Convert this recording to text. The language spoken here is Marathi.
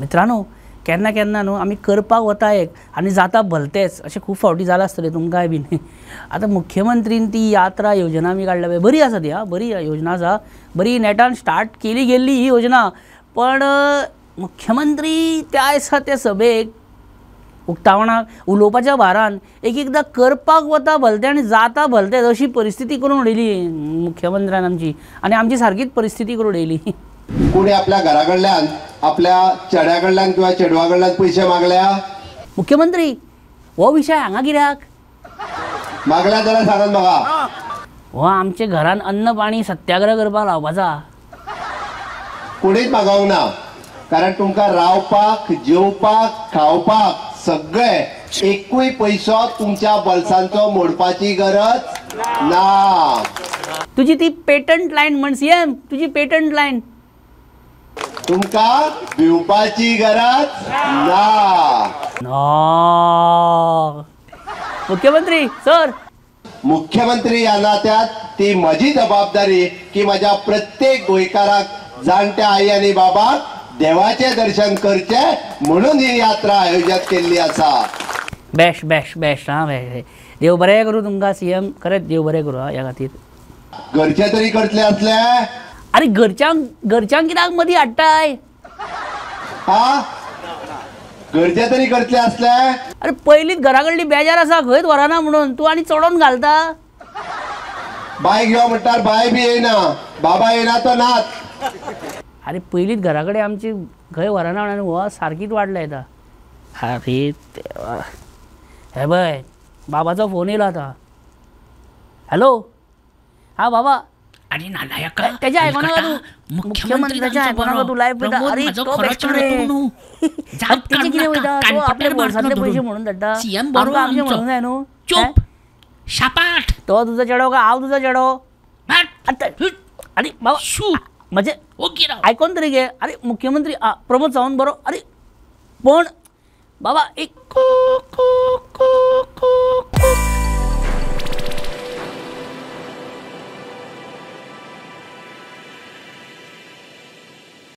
मित्रांनो, केन्ना केन्ना न्हू आमी करपाक वता एक आनी जाता भलतेच अशें खूब फावटी जालां आसतलें तुमकांय बीन। आतां मुख्यमंत्रीन ती यात्रा योजना आमी काडल्या पळय, बरी आसा ती, बरी योजना आसा, बरी नेटान स्टार्ट केली गेल्ली ही योजना, पण मुख्यमंत्री त्या दिसा त्या सभेक उक्तावणाक उलोवपाच्या भारान एक एकदां करपाक वता भलतें आनी जाता भलतेंच अशी परिस्थिती करून उडयली मुख्यमंत्र्यान आमची, आनी आमची सारकीच परिस्थिती करून उडयली। कोणी आपल्या घराकडल्यान आपल्या चेड्याकडल्यान किंवा चेडवाकडल्यान पैसे मागल्या? मुख्यमंत्री हो विशय हांगा कित्याक मागल्या जाल्यार सांगात म्हाका। हो आमच्या घरान अन्न पाणी सत्याग्रह करपाक लावपाचा। कोणीच मागोवंक ना, कारण तुमकां रावपाक जेवपाक खावपाक सगळे एकूय पैसो तुमच्या बल्सांचो मोडपाची गरज ना। तुझी ती पेटंट लायन म्हण सीएम, तुझी पेटंट लायन, तुमकां भिवपाची गरज ना। मुख्यमंत्री सर, मुख्यमंत्री या नात्यात ती म्हजी जबाबदारी की माझ्या प्रत्येक गोंयकाराक जाणट्या आई आनी बाबाक देवाचे दर्शन करचे म्हणून ही यात्रा आयोजित केल्ली आसा। बेस्ट बेस्ट बेस्ट हां, देव बरें करूं तुमकां सीएम, खरेंच देव बरें करूं ह्या खातीर। घरचे तरी करतले असले? अरे घरच्यांक कित्याक मदीं हाडटाय? हा, घरचे तरी करतले असले? अरे पयलींच घरा कडली बेजार आसा, खंयच व्हरना म्हणून तूं आनी चडोवन घालता। बाय घेवं म्हणल्यार बाय बी येना, बाबा येना तो नाच। अरे पयलींच घरा कडेन आमची खंय व्हरना म्हणून हो सारकीच वाडला येता। अरे देवा, हे पळय बाबाचो फोन येयलो आतां। हॅलो, हा बाबा। अरे नालायका, त्याच्या आयकॉनाका तू मुख्यमंत्र्याच्या आयकॉनाका तू लायव्ह पळयता। अरे तो बेस्ट रे, तेचे कितें वयता, तो आपल्या बोल्सांतले पयशे म्हणून धाडटा, आमकां आमचें म्हणूंक जाय न्हू। चूप शापाट, तो तुजो चेडो काय हांव तुजो चेडो? अरे बाबा म्हणजे आयकून तरी घे। अरे मुख्यमंत्री प्रमोद सावंत बरो, अरे पण बाबा एक